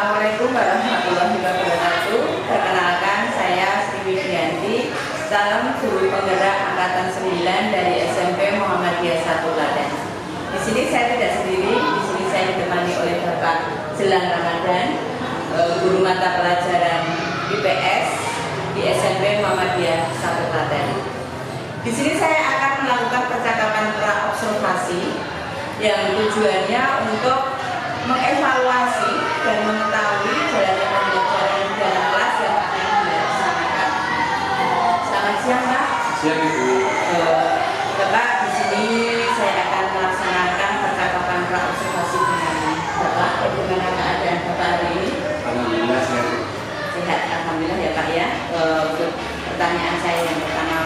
Assalamualaikum warahmatullahi wabarakatuh. Perkenalkan, saya Sri Widianti, calon guru penggerak angkatan 9 dari SMP Muhammadiyah 1 Klaten. Di sini saya tidak sendiri, di sini saya ditemani oleh Bapak Jelang Ramadan, guru mata pelajaran IPS di SMP Muhammadiyah 1 Klaten. Di sini saya akan melakukan percakapan pra-observasi yang tujuannya untuk mengevaluasi dan mengetahui jalannya pembelajaran di dalam kelas yang akan dilaksanakan. Selamat siang, Pak. Siang, Ibu. Bapak, di sini saya akan melaksanakan percakapan pra-observasi dengan Bapak. Bagaimana keadaan Bapak hari ini? Alhamdulillah sehat. Sehat, alhamdulillah ya Pak ya. Untuk pertanyaan saya yang pertama,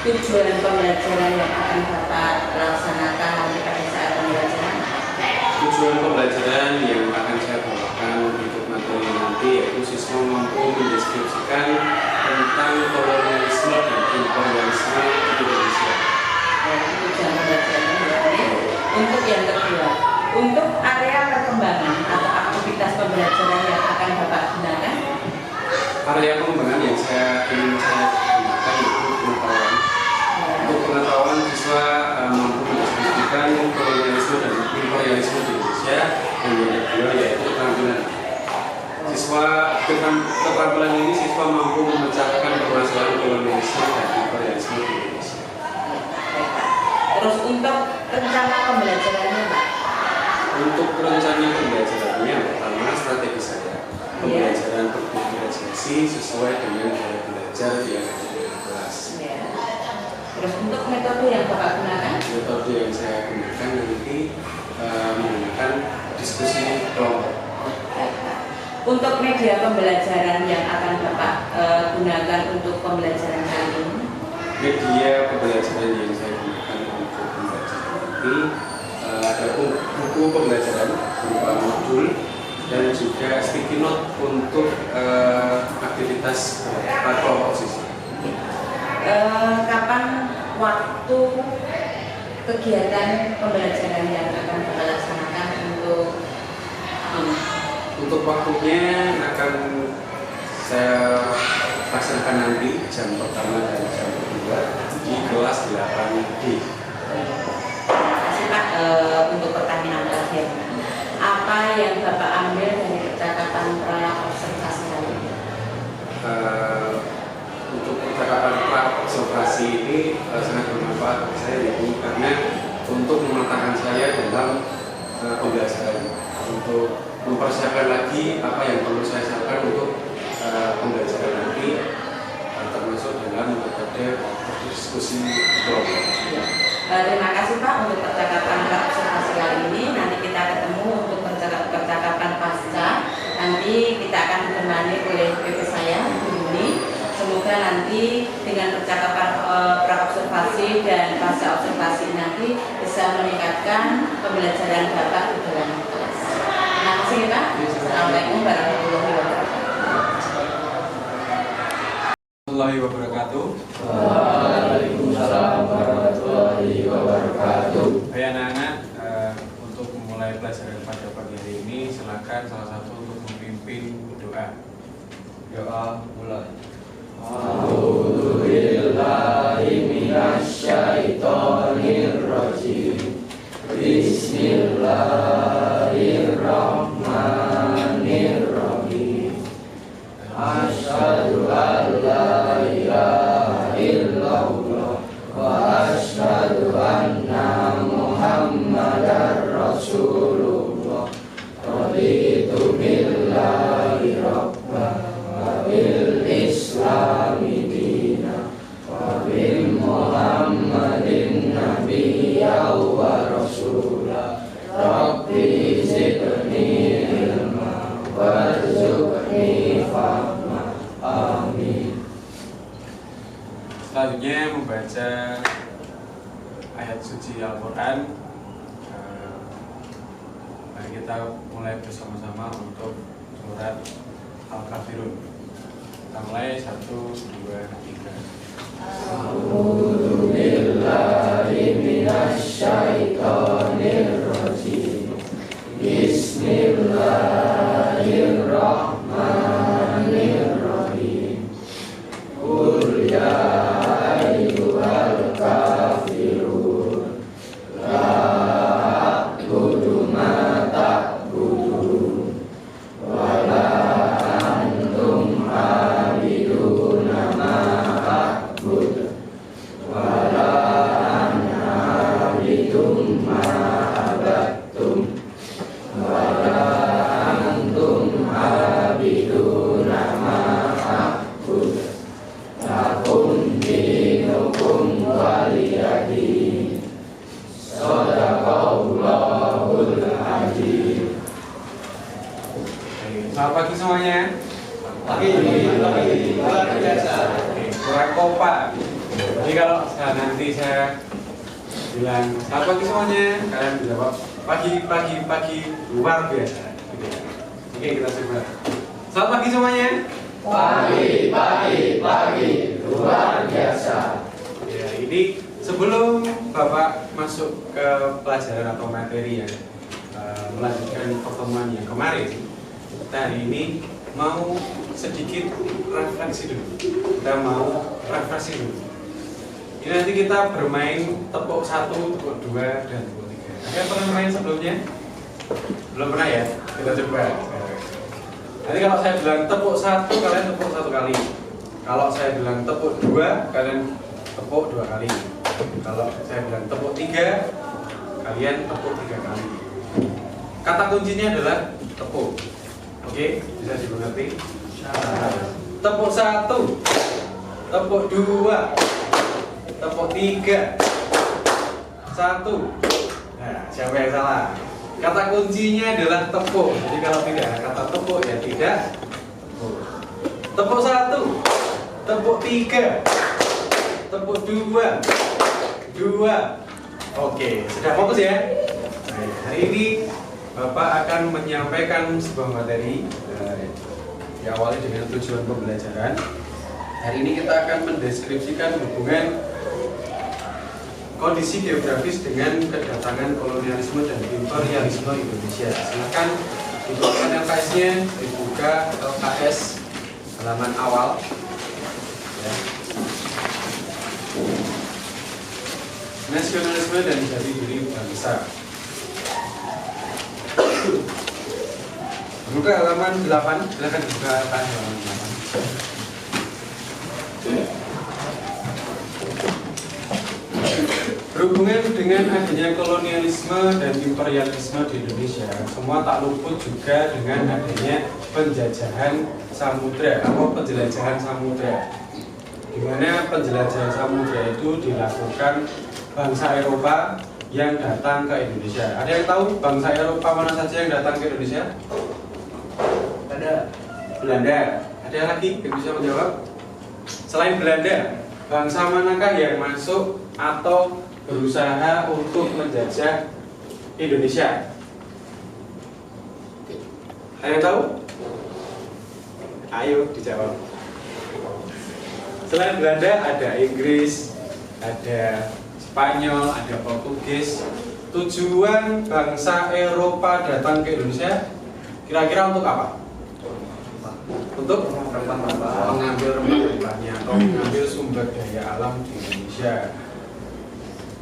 tujuan pembelajaran yang akan Bapak laksanakan nanti pada saat pembelajaran? Tujuan pembelajaran yang akan saya bawakan untuk materi nanti yaitu siswa mampu mendeskripsikan tentang kolonialisme dan imperialisme di Indonesia. Tujuan pembelajaran ini. Untuk yang kedua, untuk area perkembangan atau aktivitas pembelajaran yang akan Bapak gunakan? Area pengembangan yang ingin saya gunakan yaitu pengetahuan. Untuk pengetahuan siswa mampu mendeskripsikan kolonialisme dan imperialisme di Indonesia, dan yang kedua yaitu keterampilan. Keterampilan ini siswa mampu memecahkan permasalahan kolonialisme dan imperialisme di Indonesia. Terus untuk rencana pembelajarannya, Pak? Untuk rencana pembelajarannya, pertama strategi saya pembelajaran berdifferensiasi sesuai dengan gaya belajar yang ada di kelas. Ya. Terus untuk metode yang Bapak gunakan? Metode yang saya gunakan nanti menggunakan diskusi kelompok. Untuk media pembelajaran yang akan Bapak gunakan untuk pembelajaran kali ini? Media pembelajaran yang saya gunakan untuk pembelajaran ini ada buku pembelajaran berupa modul dan juga sticky note untuk aktivitas kelompok siswa. Kapan waktu kegiatan pembelajaran yang akan Bapak laksanakan untuk ini? Untuk waktunya akan saya laksanakan nanti jam pertama dan jam kedua di kelas 8D. Terima kasih Pak. Untuk pertanyaan terakhir, apa yang Bapak ambil dari percakapan pra-observasi kali ini? Untuk percakapan pra-observasi ini sangat bermanfaat bagi saya yaitu karena untuk mematangkan saya dalam pembelajaran, untuk mempersiapkan lagi apa yang perlu saya siapkan untuk pembelajaran nanti, termasuk dalam metode diskusi kelompok. Terima kasih Pak untuk percakapan observasi kali ini. Nanti kita ketemu untuk percakapan pasca. Nanti kita akan ditemani oleh PP saya ini. Semoga nanti dengan percakapan pra-observasi dan pasca observasi nanti bisa meningkatkan pembelajaran Bapak di dalam kelas. Terima kasih Pak. Assalamualaikum warahmatullahi wabarakatuh. Waalaikumsalam warahmatullahi wabarakatuh. Hai anak-anak, untuk memulai pelajaran pada pagi hari ini, silakan salah satu untuk memimpin doa. Doa mulai. A'udzubillahi minasyaitonirrajim. Bismillahirrahmanirrahim. Asyhadu an la ilaha illallah wa asyhadu anna Muhammadar Rasulullah. Raditu billahi rabban wa bil islami dina wa bi Muhammadin nabiyya wa rasulah. Rabbi zidni ilma warzuqni fahma. Amin. Selanjutnya membaca ayat suci Al-Quran. Mari kita mulai bersama-sama untuk surat Al-Kafirun. Kita mulai 1, 2, 3. A'udzu billahi minasy syaithanir rajim. Bismillahirrahmanirrahim. semuanya? Pagi, luar biasa. Kurang kompak. Jadi kalau nanti saya bilang selamat pagi semuanya, kalian jawab pagi luar biasa. Gitu ya. Oke, kita coba. Selamat pagi semuanya. Pagi, luar biasa. Ya, ini sebelum Bapak masuk ke pelajaran atau materi yang melanjutkan pertemuan yang kemarin, kita hari ini mau sedikit refleksi dulu. Kita mau refleksi dulu. Ini nanti kita bermain tepuk 1, tepuk 2, dan tepuk 3. Ada pernah main sebelumnya? Belum pernah ya? Kita coba. Nanti kalau saya bilang tepuk 1, kalian tepuk 1 kali. Kalau saya bilang tepuk 2, kalian tepuk 2 kali. Kalau saya bilang tepuk 3, kalian tepuk 3 kali. Kata kuncinya adalah tepuk. Oke, bisa dimengerti? Tepuk 1, tepuk 2, tepuk 3, 1. Nah, siapa yang salah? Kata kuncinya adalah tepuk. Jadi kalau tidak ada kata tepuk ya tidak tepuk. Tepuk 1, tepuk 3, tepuk 2, 2. Oke, sudah fokus ya? Nah, hari ini Bapak akan menyampaikan sebuah materi diawali dengan tujuan pembelajaran. Hari ini kita akan mendeskripsikan hubungan kondisi geografis dengan kedatangan kolonialisme dan imperialisme Indonesia. Silakan dibuka LKS-nya, dibuka LKS halaman awal. Ya. Nasionalisme dan jati diri bangsa. Buka halaman 8, silakan buka halaman 8. Berhubungan dengan adanya kolonialisme dan imperialisme di Indonesia, semua tak luput juga dengan adanya penjajahan samudra atau penjelajahan samudra, di mana penjelajahan samudra itu dilakukan bangsa Eropa yang datang ke Indonesia. Ada yang tahu bangsa Eropa mana saja yang datang ke Indonesia? Ada Belanda. Ada lagi yang bisa menjawab? Selain Belanda, bangsa manakah yang masuk atau berusaha untuk menjajah Indonesia? Ada yang tahu? Ayo dijawab. Selain Belanda ada Inggris, ada Spanyol, ada Portugis. Tujuan bangsa Eropa datang ke Indonesia kira-kira untuk apa? Untuk mengambil rempah-rempahnya atau mengambil sumber daya alam di Indonesia.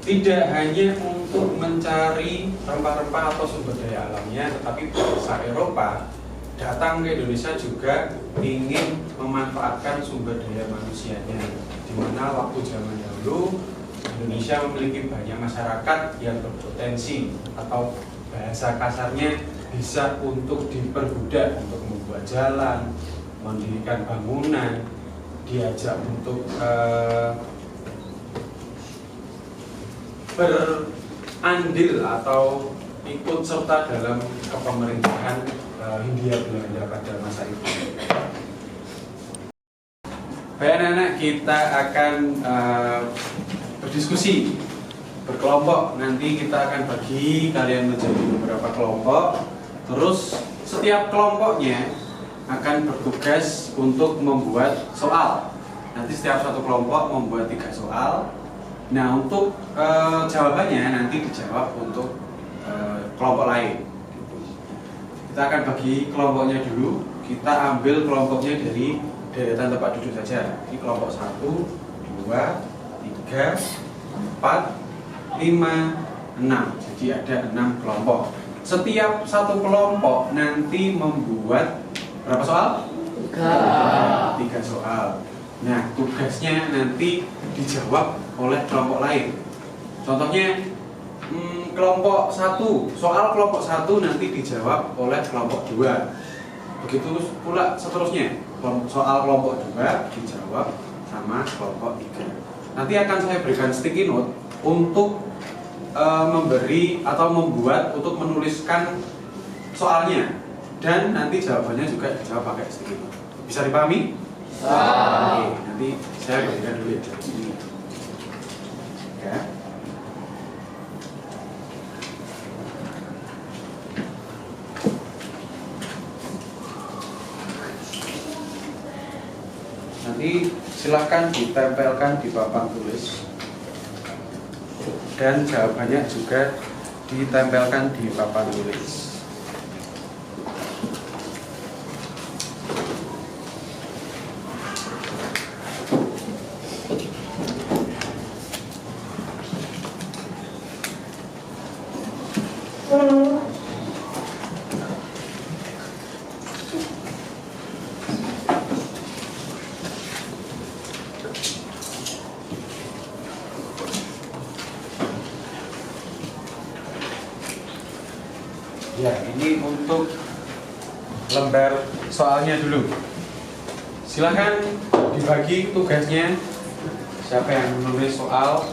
Tidak hanya untuk mencari rempah-rempah atau sumber daya alamnya, tetapi bangsa Eropa datang ke Indonesia juga ingin memanfaatkan sumber daya manusianya, di mana waktu zaman dahulu Indonesia memiliki banyak masyarakat yang berpotensi atau bahasa kasarnya bisa untuk diperbudak untuk membuat jalan, mendirikan bangunan, diajak untuk berandil atau ikut serta dalam kepemerintahan Hindia Belanda pada masa itu. Baik anak-anak, kita akan berdiskusi berkelompok. Nanti kita akan bagi kalian menjadi beberapa kelompok. Terus setiap kelompoknya akan bertugas untuk membuat soal. Nanti setiap satu kelompok membuat 3 soal. Nah, untuk jawabannya nanti dijawab untuk kelompok lain. Kita akan bagi kelompoknya dulu. Kita ambil kelompoknya dari deretan tempat duduk saja. Ini kelompok 1, 2, 3, 4, 5, 6. Jadi ada 6 kelompok. Setiap satu kelompok nanti membuat berapa soal? 3 soal. Nah, tugasnya nanti dijawab oleh kelompok lain. Contohnya kelompok 1, soal kelompok 1 nanti dijawab oleh kelompok 2. Begitu pula seterusnya. Soal kelompok 2 dijawab sama kelompok 3. Nanti akan saya berikan sticky note untuk memberi atau membuat untuk menuliskan soalnya. dan nanti jawabannya juga dijawab pakai stiker. Bisa dipahami? Oke, nanti saya bagikan dulu ya dari sini. Ya. Nanti silahkan ditempelkan di papan tulis dan jawabannya juga ditempelkan di papan tulis. Ya, ini untuk lembar soalnya dulu. Silahkan dibagi tugasnya, siapa yang menulis soal,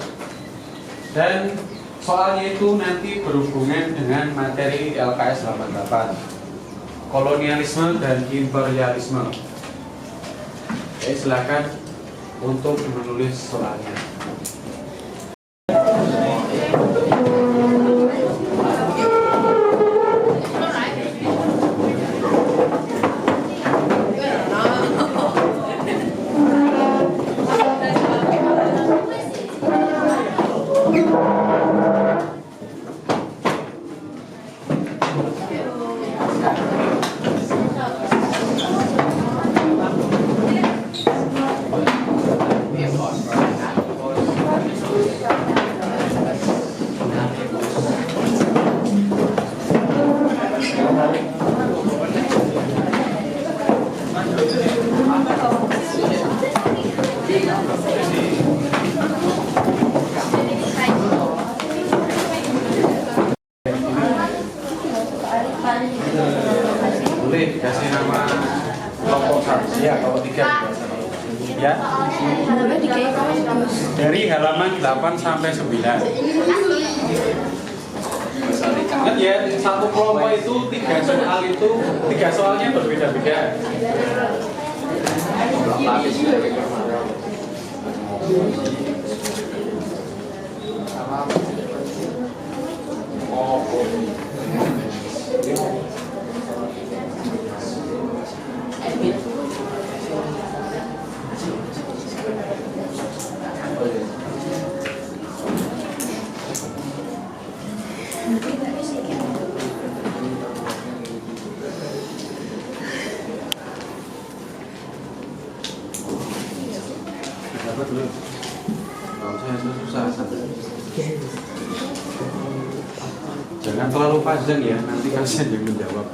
dan soalnya itu nanti berhubungan dengan materi LKS 88, kolonialisme dan imperialisme. Oke, silahkan untuk menulis soalnya. Boleh dikasih nama kelompok satu ya, kalau 3 ya. Dari halaman 8 sampai 9. Ingat ya, satu kelompok itu 3 soal itu 3 soalnya berbeda-beda. Dapat dulu. Kalau saya susah. Jangan terlalu panjang ya, nanti kasihan yang menjawab.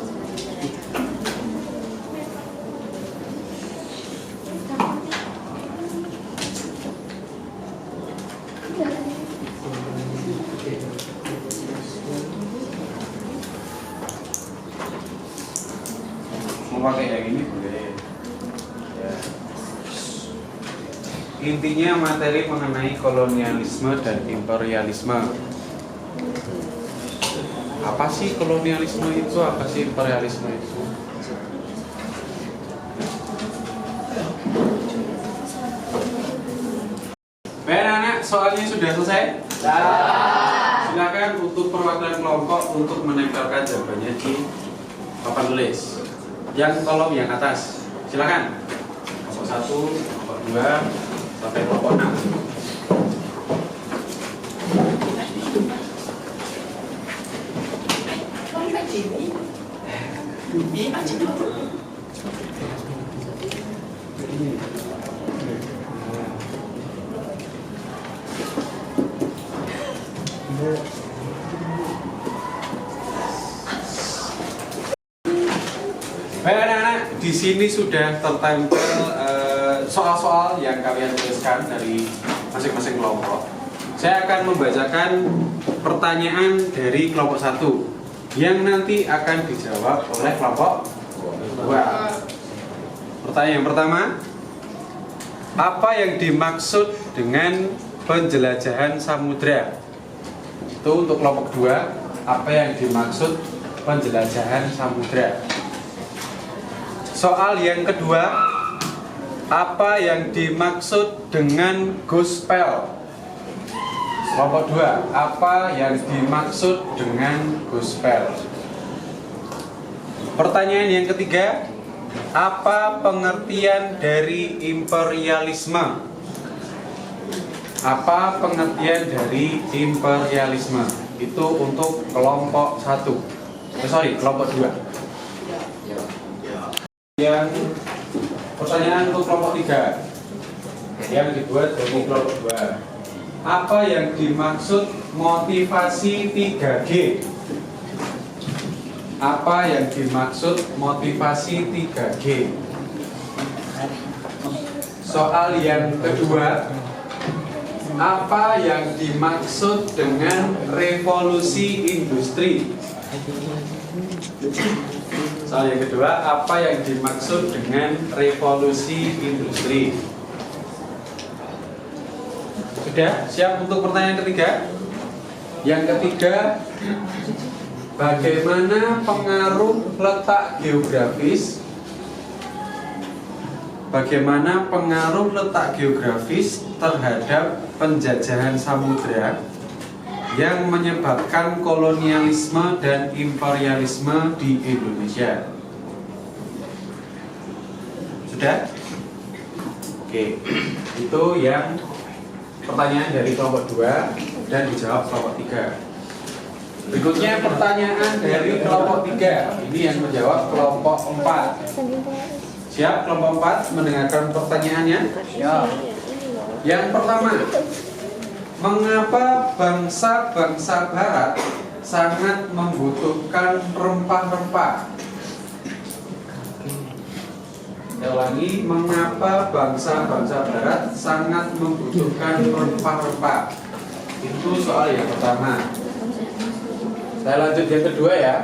Mau pakai yang ini boleh. Ya. Intinya materi mengenai kolonialisme dan imperialisme. Apa sih kolonialisme itu? Apa sih imperialisme itu? Baik anak, soalnya sudah selesai? Silakan untuk perwakilan kelompok untuk menempelkan jawabannya di papan tulis. Yang kolom yang atas, silakan. Kelompok 1, kelompok 2, sampai kelompok 6. Baik anak-anak, di sini sudah tertempel soal-soal yang kalian tuliskan dari masing-masing kelompok. Saya akan membacakan pertanyaan dari kelompok 1 yang nanti akan dijawab oleh kelompok 2. Pertanyaan yang pertama, apa yang dimaksud dengan penjelajahan samudra? Itu untuk kelompok 2, apa yang dimaksud penjelajahan samudra? Soal yang kedua, apa yang dimaksud dengan gospel? Kelompok 2, apa yang dimaksud dengan gospel? Pertanyaan yang ketiga, apa pengertian dari imperialisme? Apa pengertian dari imperialisme? Itu untuk kelompok 1. Kelompok 2. Yang pertanyaan untuk kelompok 3. Yang dibuat dari kelompok 2. Apa yang dimaksud motivasi 3G? Apa yang dimaksud motivasi 3G? Soal yang kedua, apa yang dimaksud dengan revolusi industri? Soal yang kedua, apa yang dimaksud dengan revolusi industri? Sudah siap untuk pertanyaan ketiga? Yang ketiga, bagaimana pengaruh letak geografis? Bagaimana pengaruh letak geografis terhadap penjajahan samudera yang menyebabkan kolonialisme dan imperialisme di Indonesia? Sudah? Oke, itu yang pertanyaan dari kelompok 2 dan dijawab kelompok 3. Berikutnya pertanyaan dari kelompok 3. Ini yang menjawab kelompok 4. Siap kelompok 4 mendengarkan pertanyaannya? Ya. Yang pertama, mengapa bangsa-bangsa barat sangat membutuhkan rempah-rempah? Saya ulangi, mengapa bangsa-bangsa barat sangat membutuhkan rempah-rempah? Itu soal yang pertama. Saya lanjut yang kedua ya.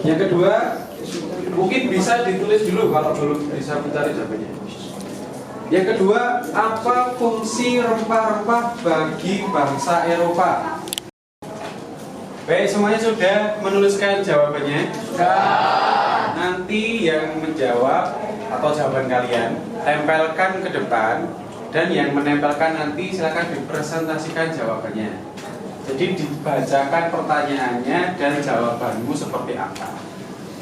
Yang kedua, mungkin bisa ditulis dulu kalau belum bisa mencari jawabannya. Yang kedua, apa fungsi rempah-rempah bagi bangsa Eropa? Baik, semuanya sudah menuliskan jawabannya? Sudah. Nanti yang menjawab atau jawaban kalian tempelkan ke depan, dan yang menempelkan nanti silakan dipresentasikan jawabannya. Jadi dibacakan pertanyaannya dan jawabanmu seperti apa.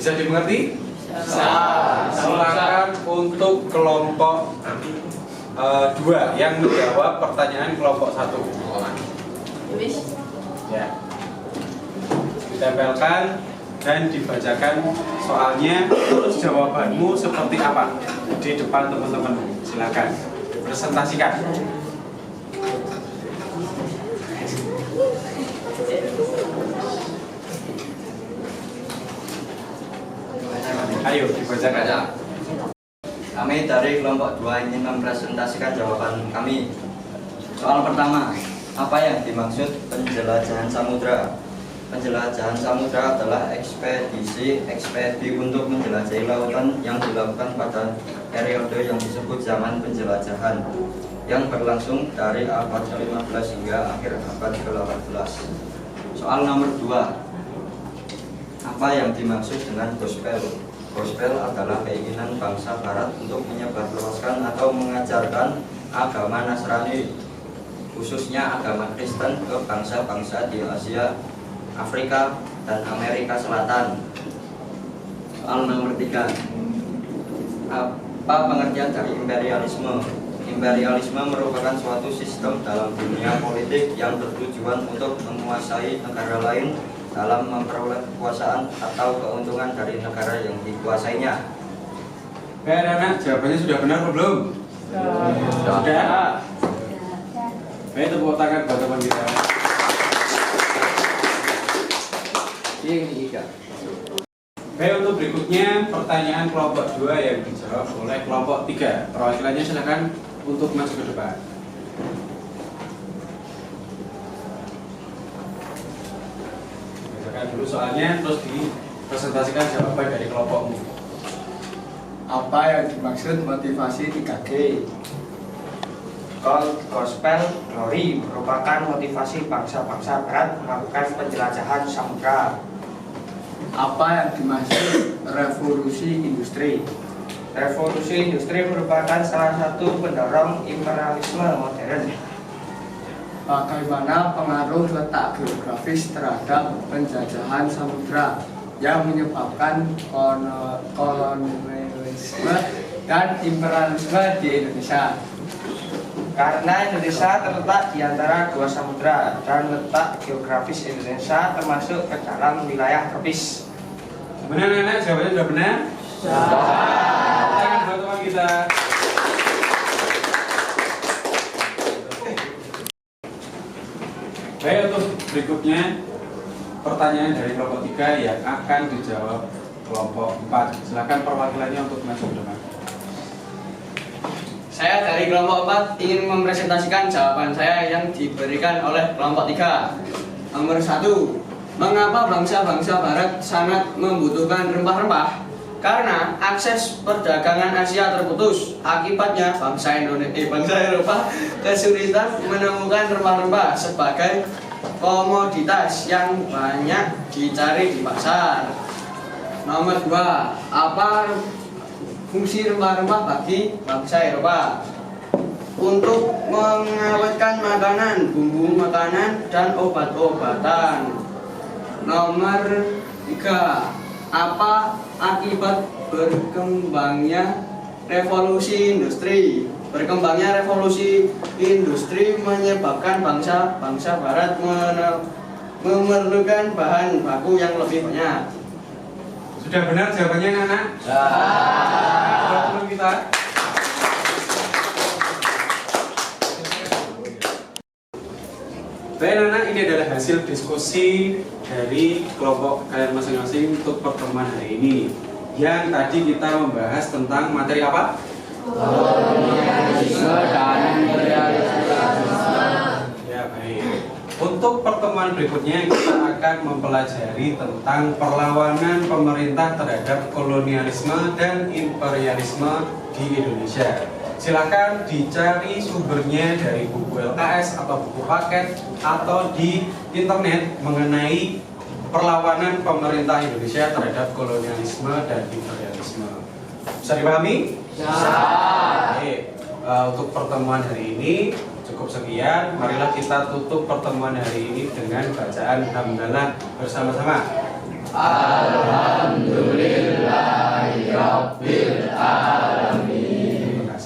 Bisa dimengerti? Silakan untuk kelompok 2 yang menjawab pertanyaan kelompok 1. Ya. Ditempelkan dan dibacakan soalnya, terus jawabanmu seperti apa di depan teman-teman. Silakan presentasikan. Ayo dibacakan. Kami dari kelompok 2 ingin mempresentasikan jawaban kami. Soal pertama, apa yang dimaksud penjelajahan samudra? Penjelajahan samudra adalah ekspedisi untuk menjelajahi lautan yang dilakukan pada periode yang disebut zaman penjelajahan, yang berlangsung dari abad ke-15 hingga akhir abad ke-18. Soal nomor 2, apa yang dimaksud dengan gospel? Gospel adalah keinginan bangsa barat untuk menyebarluaskan atau mengajarkan agama Nasrani, khususnya agama Kristen, ke bangsa-bangsa di Asia, Afrika, dan Amerika Selatan. Soal nomor 3, apa pengertian dari imperialisme? Imperialisme merupakan suatu sistem dalam dunia politik yang bertujuan untuk menguasai negara lain dalam memperoleh kekuasaan atau keuntungan dari negara yang dikuasainya. Baik anak-anak, jawabannya sudah benar atau belum? Sudah. Baik, tepuk tangan buat teman kita. Baik, untuk berikutnya pertanyaan kelompok 2 yang dijawab oleh kelompok 3. Perwakilannya silakan untuk masuk ke depan. Bacakan dulu soalnya, terus dipresentasikan jawaban dari kelompokmu. Apa yang dimaksud motivasi 3G? Gospel Glory merupakan motivasi bangsa-bangsa barat melakukan penjelajahan samudra. Apa yang dimaksud revolusi industri? Revolusi industri merupakan salah satu pendorong imperialisme modern. Bagaimana pengaruh letak geografis terhadap penjajahan samudra yang menyebabkan kolonialisme dan imperialisme di Indonesia? Karena Indonesia terletak di antara dua samudra dan letak geografis Indonesia termasuk ke dalam wilayah tropis. Benar anak-anak? Jawabannya sudah benar? Tangan buat teman kita. Baik, untuk berikutnya pertanyaan dari kelompok 3 yang akan dijawab kelompok 4. Silakan perwakilannya untuk maju ke depan. Saya dari kelompok 4 ingin mempresentasikan jawaban saya yang diberikan oleh kelompok 3. Nomor 1, mengapa bangsa-bangsa barat sangat membutuhkan rempah-rempah? Karena akses perdagangan Asia terputus. Akibatnya bangsa Eropa kesulitan menemukan rempah-rempah sebagai komoditas yang banyak dicari di pasar. Nomor 2, apa fungsi rempah-rempah bagi bangsa Eropa? Untuk mengawetkan makanan, bumbu makanan, dan obat-obatan. Nomor 3, apa akibat berkembangnya revolusi industri? Berkembangnya revolusi industri menyebabkan bangsa-bangsa barat memerlukan bahan baku yang lebih banyak. Sudah benar jawabannya anak-anak? Buat teman kita. Baik anak-anak, ini adalah hasil diskusi dari kelompok kalian masing-masing untuk pertemuan hari ini. Yang tadi kita membahas tentang materi apa? Kolonialisme dan imperialisme. Ya baik. Untuk pertemuan berikutnya kita akan mempelajari tentang perlawanan pemerintah terhadap kolonialisme dan imperialisme di Indonesia. Silakan dicari sumbernya dari buku LKS atau buku paket atau di internet mengenai perlawanan pemerintah Indonesia terhadap kolonialisme dan imperialisme. Bisa dipahami? Baik. Untuk pertemuan hari ini cukup sekian. Marilah kita tutup pertemuan hari ini dengan bacaan hamdalah bersama-sama. Alhamdulillahirabbil alamin.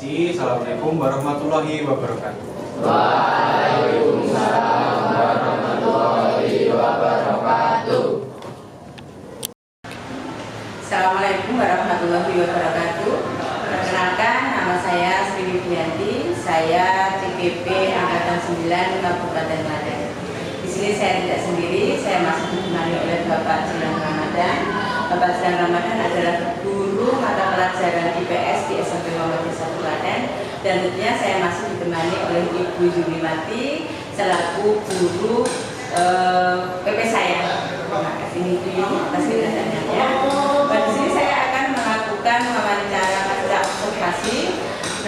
Assalamualaikum warahmatullahi wabarakatuh. Waalaikumsalam warahmatullahi wabarakatuh. Assalamualaikum warahmatullahi wabarakatuh. Perkenalkan, nama saya Sri Widianti. Saya CPP Angkatan 9 Kabupaten Klaten. Di sini saya tidak sendiri, saya masih ditemani oleh Bapak Jilang Ramadan. Bapak Jilang Ramadan adalah guru mata pelajaran IPS di SMP Muhammadiyah 1 Klaten, dan tentunya saya masih ditemani oleh Ibu Julimati selaku guru PP saya. Terima kasih atas kedatangannya. Di sini saya akan melakukan wawancara pasca observasi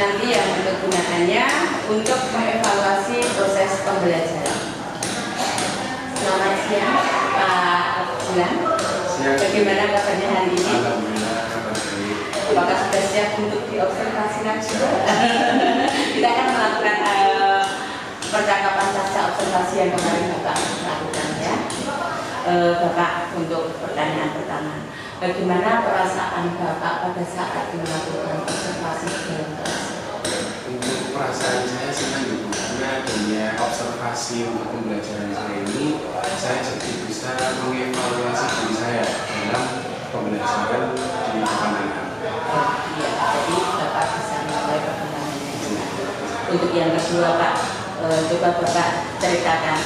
nanti yang digunakannya untuk mengevaluasi proses pembelajaran. Selamat siang Pak Jilang. Bagaimana kabarnya hari ini? Alhamdulillah kabar baik. Apakah sudah siap untuk diobservasi lagi? Kita akan melakukan percakapan pasca observasi yang kemarin Bapak lakukan ya. Bapak, untuk pertanyaan pertama, bagaimana perasaan Bapak pada saat melakukan observasi dalam kelas? Untuk perasaan saya senang gitu, karena dunia observasi untuk pembelajaran saya ini, saya jadi bisa mengevaluasi diri saya dalam pembelajaran di depan anak. Iya, jadi Bapak bisa menilai perkembangannya juga. Untuk yang kedua Pak, coba Bapak ceritakan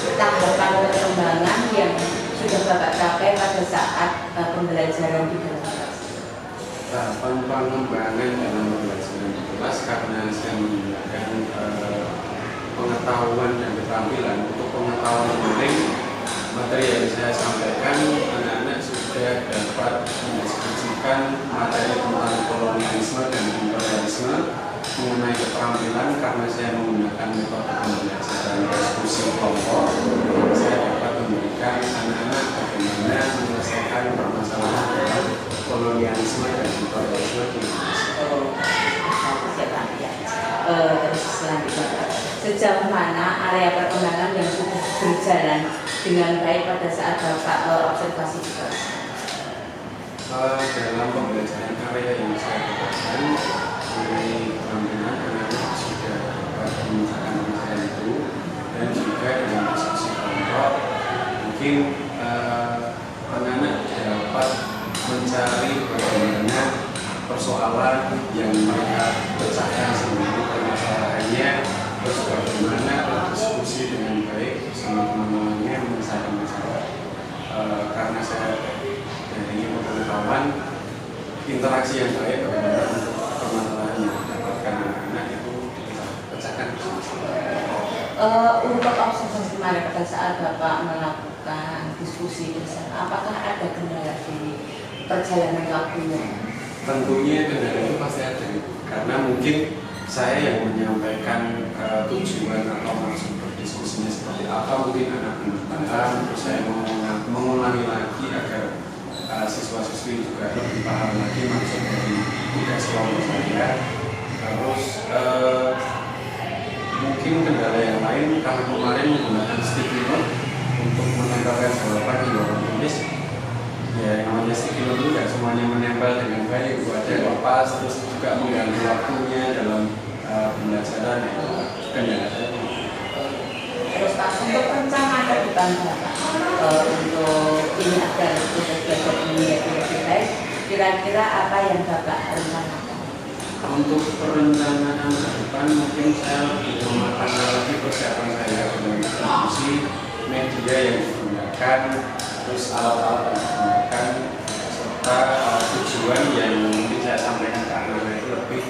tahapan perkembangan yang sudah Bapak capai pada saat pembelajaran di dalam kelas. Tahapan pengembangan dalam pembelajaran di kelas karena saya menggunakan pengetahuan dan keterampilan. Untuk pengetahuan umum, materi yang saya sampaikan, anak-anak sudah dapat mendiskusikan materi tentang kolonialisme dan imperialisme. Mengenai keterampilan, karena saya menggunakan metode pembelajaran diskusi kelompok, saya dapat memberikan anak-anak bagaimana menyelesaikan menyelesaikan permasalahan dalam kolonialisme dan imperialisme di Indonesia. Bagus ya Pak. Ya. Terus selanjutnya Pak, sejauh mana area perkembangan yang sudah berjalan dengan baik pada saat Bapak observasi di kelas? Dalam pembelajaran area yang saya dapatkan mengenai keterampilan anak-anak sudah dapat menunjukkan pemahaman itu, dan juga dengan diskusi kelompok mungkin anak-anak dapat mencari bagaimana persoalan yang mereka pecahkan sendiri permasalahannya, terus bagaimana berdiskusi dengan baik bersama teman-temannya menyelesaikan masalah. Karena saya dari pengetahuan interaksi yang baik bagaimana untuk permasalahan yang didapatkan anak-anak itu pecahkan bersama-sama. Untuk observasi kemarin pada saat Bapak melakukan diskusi bersama, apakah ada kendala di perjalanan waktunya? Tentunya kendala itu pasti ada, karena mungkin saya yang menyampaikan tujuan atau maksud berdiskusinya seperti apa, mungkin anak-anak paham, terus saya mengulangi lagi agar siswa-siswi juga lebih paham lagi maksud dari tugas kelompok saya. Terus mungkin kendala yang lain karena kemarin menggunakan sticky note untuk menempelkan jawaban di luar tulis. Ya, yang namanya sticky note itu nggak semuanya menempel dengan baik, ada yang lepas, terus juga mengganggu waktunya dalam pembelajaran, itu kendala saya. Terus Pak, untuk rencana ke depan Bapak untuk ini agar proses belajar ini menjadi lebih baik, kira-kira apa yang Bapak rencanakan? Untuk perencanaan ke depan mungkin saya lebih mematangkan lagi persiapan saya dengan diskusi media yang digunakan, terus alat-alat yang digunakan, serta tujuan yang mungkin saya sampaikan ke anak-anak itu lebih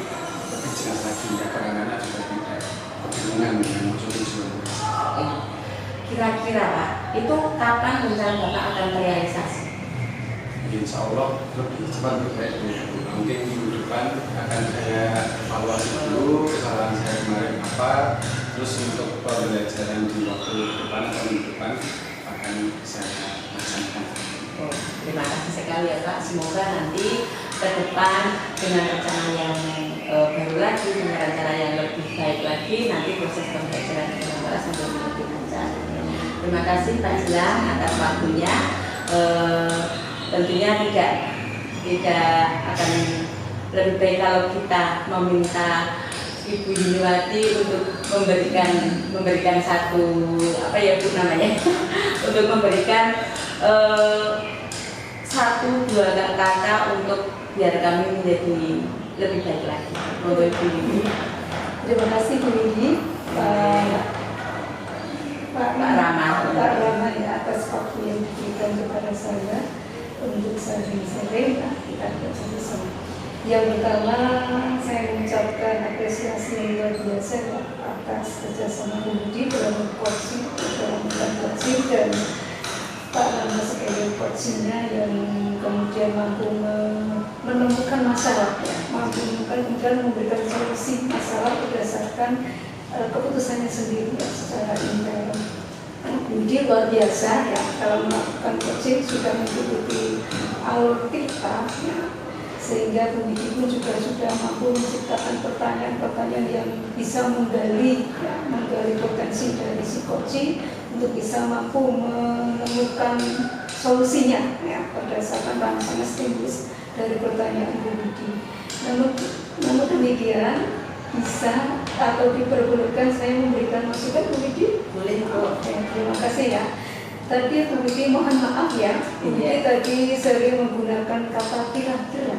jelas lagi, agar anak-anak juga tidak kebingungan dengan maksud tujuan. Kira-kira Pak, itu kapan rencana Bapak akan terrealisasi? Insya Allah lebih cepat lebih baik. Mungkin minggu depan akan saya evaluasi dulu kesalahan saya kemarin apa, terus untuk pembelajaran di waktu depan atau minggu depan akan saya laksanakan. Terima kasih sekali ya Pak, semoga nanti ke depan dengan rencana yang baru lagi, dengan rencana yang lebih baik lagi, nanti proses pembelajaran di kelas menjadi lebih lancar. Terima kasih Pak Gilang atas waktunya. Tentunya tidak akan lebih baik kalau kita meminta Ibu Yuniwati untuk memberikan satu apa ya Bu namanya untuk memberikan satu dua kata untuk biar kami menjadi lebih baik lagi. Untuk Ibu Yuni. Terima kasih Bu Yudi, Pak Rama ya, atas waktu yang diberikan kepada saya untuk sharing-sharing kita bersama. Yang pertama saya mengucapkan apresiasi yang luar biasa ya, atas kerjasama Bu Yudi dalam coaching dan Pak Rama sebagai coachingnya yang kemudian mampu menemukan masalah, ya, mampu kemudian memberikan solusi masalah berdasarkan keputusannya sendiri ya, secara intern. Jadi luar biasa ya, kalau melakukan coaching sudah mengikuti alur kita ya, sehingga pendidik pun juga sudah mampu menciptakan pertanyaan-pertanyaan yang bisa menggali potensi dari si coaching untuk bisa mampu menemukan solusinya ya, berdasarkan rangsangan stimulus dari pertanyaan Bu Yudi. Namun demikian bisa atau diperbolehkan saya memberikan masukan Bu Yudi? Boleh. Oke, terima kasih ya. Tadi Bu Yudi mohon maaf ya, Bu Yudi tadi sering menggunakan kata kira-kira.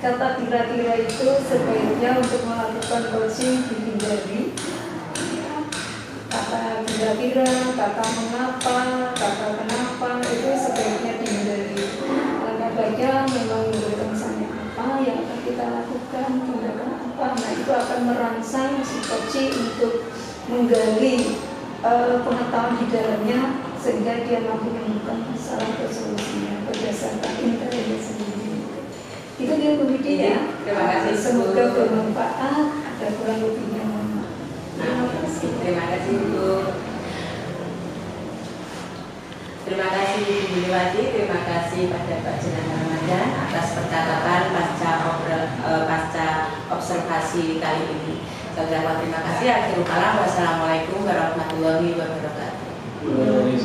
Kata kira-kira itu sebaiknya untuk melakukan coaching dihindari. Kata kira-kira, kata mengapa, kata kenapa itu sebaiknya dihindari. Karena baiknya memang memberikan misalnya apa yang akan kita lakukan, tindakan apa. Nah itu akan merangsang si coaching untuk menggali pengetahuan di dalamnya sehingga dia mampu menemukan masalah atau solusinya berdasarkan interaksi sendiri. Itu dia Bu Yudi ya. Terima kasih. Semoga bermanfaat. Ada kurang lebihnya mohon maaf. Terima kasih. Terima kasih Bu. Terima kasih. kasih Ibu Buliwati, terima kasih pada Pak Jenan Ramadan atas percakapan pasca observasi kali ini. Saya ucapkan terima kasih. Akhirul kalam. Wassalamualaikum warahmatullahi wabarakatuh.